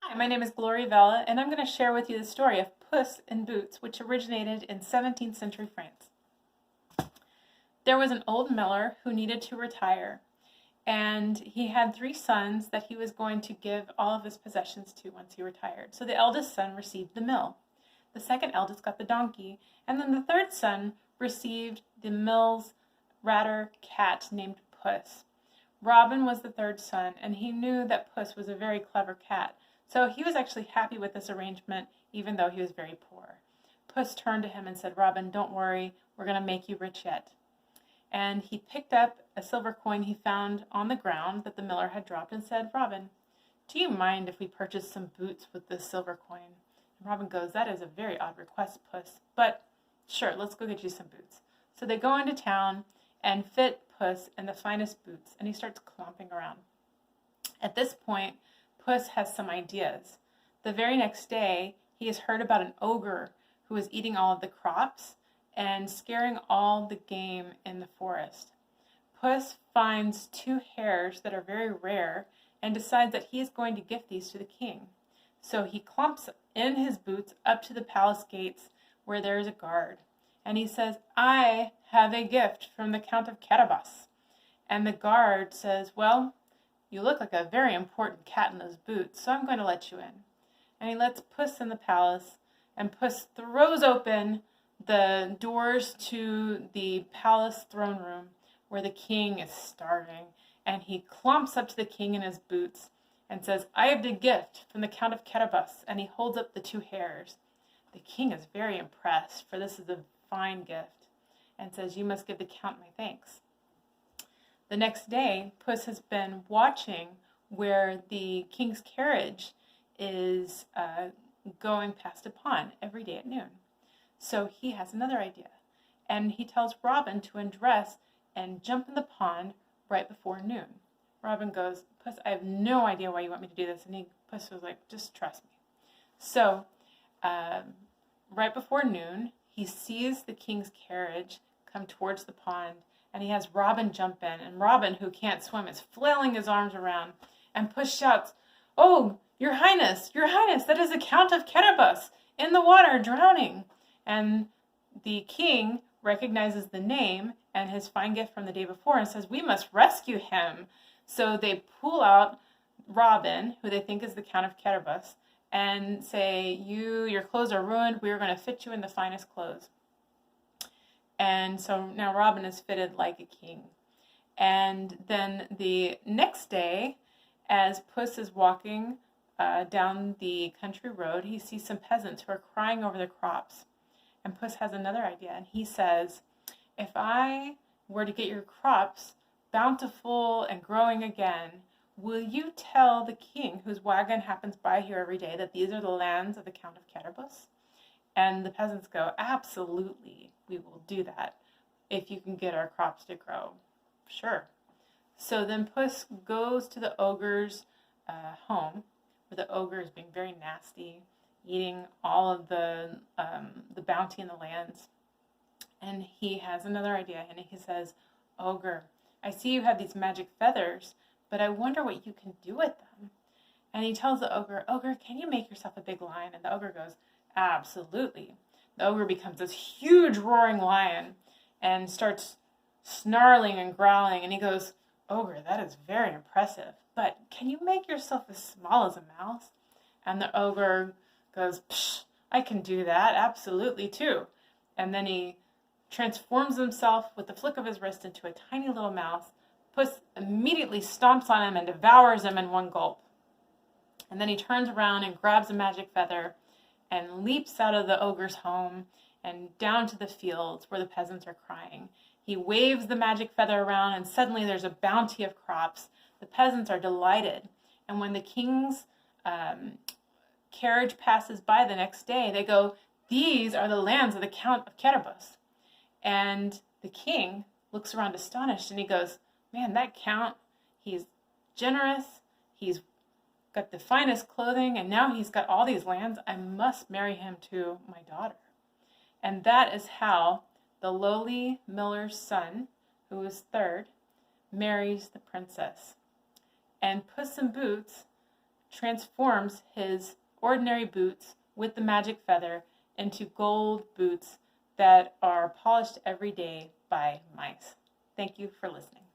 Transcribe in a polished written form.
Hi, my name is Gloria Vella, and I'm going to share with you the story of Puss in Boots, which originated in 17th century France. There was an old miller who needed to retire, and he had 3 sons that he was going to give all of his possessions to once he retired. So the eldest son received the mill, the second eldest got the donkey, and then the third son received the mill's ratter cat named Puss. Robin was the third son, and he knew that Puss was a very clever cat. So he was actually happy with this arrangement, even though he was very poor. Puss turned to him and said, "Robin, don't worry, we're going to make you rich yet." And he picked up a silver coin he found on the ground that the miller had dropped and said, "Robin, do you mind if we purchase some boots with this silver coin?" And Robin goes, "That is a very odd request, Puss, but sure, let's go get you some boots." So they go into town and fit Puss in the finest boots, and he starts clomping around. At this point, Puss has some ideas. The very next day, he has heard about an ogre who is eating all of the crops and scaring all the game in the forest. Puss finds 2 hares that are very rare and decides that he is going to gift these to the king. So he clumps in his boots up to the palace gates where there is a guard. And he says, "I have a gift from the Count of Carabas." And the guard says, "Well, you look like a very important cat in those boots, so I'm going to let you in." And he lets Puss in the palace, and Puss throws open the doors to the palace throne room where the king is starving. And he clumps up to the king in his boots and says, "I have the gift from the Count of Carabas." And he holds up the 2 hares. The king is very impressed, for this is a fine gift, and says, "You must give the count my thanks." The next day, Puss has been watching where the king's carriage is going past a pond every day at noon. So he has another idea, and he tells Robin to undress and jump in the pond right before noon. Robin goes, "Puss, I have no idea why you want me to do this." And Puss was like, "Just trust me." So right before noon, he sees the king's carriage come towards the pond, and he has Robin jump in, and Robin, who can't swim, is flailing his arms around, and Puss shouts, "Oh, your highness, that is the Count of Carabas in the water drowning." And the king recognizes the name and his fine gift from the day before and says, "We must rescue him." So they pull out Robin, who they think is the Count of Carabas, and say, your clothes are ruined, we are going to fit you in the finest clothes." And so now Robin is fitted like a king. And then the next day, as Puss is walking down the country road, he sees some peasants who are crying over their crops. And Puss has another idea, and he says, "If I were to get your crops bountiful and growing again, will you tell the king, whose wagon happens by here every day, that these are the lands of the Count of Carabas?" And the peasants go, "Absolutely, we will do that, if you can get our crops to grow." "Sure." So then Puss goes to the ogre's home, where the ogre is being very nasty, eating all of the bounty in the lands. And he has another idea, and he says, "Ogre, I see you have these magic feathers, but I wonder what you can do with them." And he tells the ogre, "Ogre, can you make yourself a big lion?" And the ogre goes, "Absolutely." The ogre becomes this huge roaring lion and starts snarling and growling. And he goes, "Ogre, that is very impressive, but can you make yourself as small as a mouse?" And the ogre goes, "Psh, I can do that, absolutely too." And then he transforms himself with the flick of his wrist into a tiny little mouse. Puss immediately stomps on him and devours him in one gulp. And then he turns around and grabs a magic feather and leaps out of the ogre's home and down to the fields where the peasants are crying. He waves the magic feather around, and suddenly there's a bounty of crops. The peasants are delighted. And when the king's carriage passes by the next day, they go, "These are the lands of the Count of Carabas." And the king looks around astonished, and he goes, "Man, that count, he's generous, he's got the finest clothing, and now he's got all these lands. I must marry him to my daughter." And that is how the lowly miller's son, who was third, marries the princess. And Puss in Boots transforms his ordinary boots with the magic feather into gold boots that are polished every day by mice. Thank you for listening.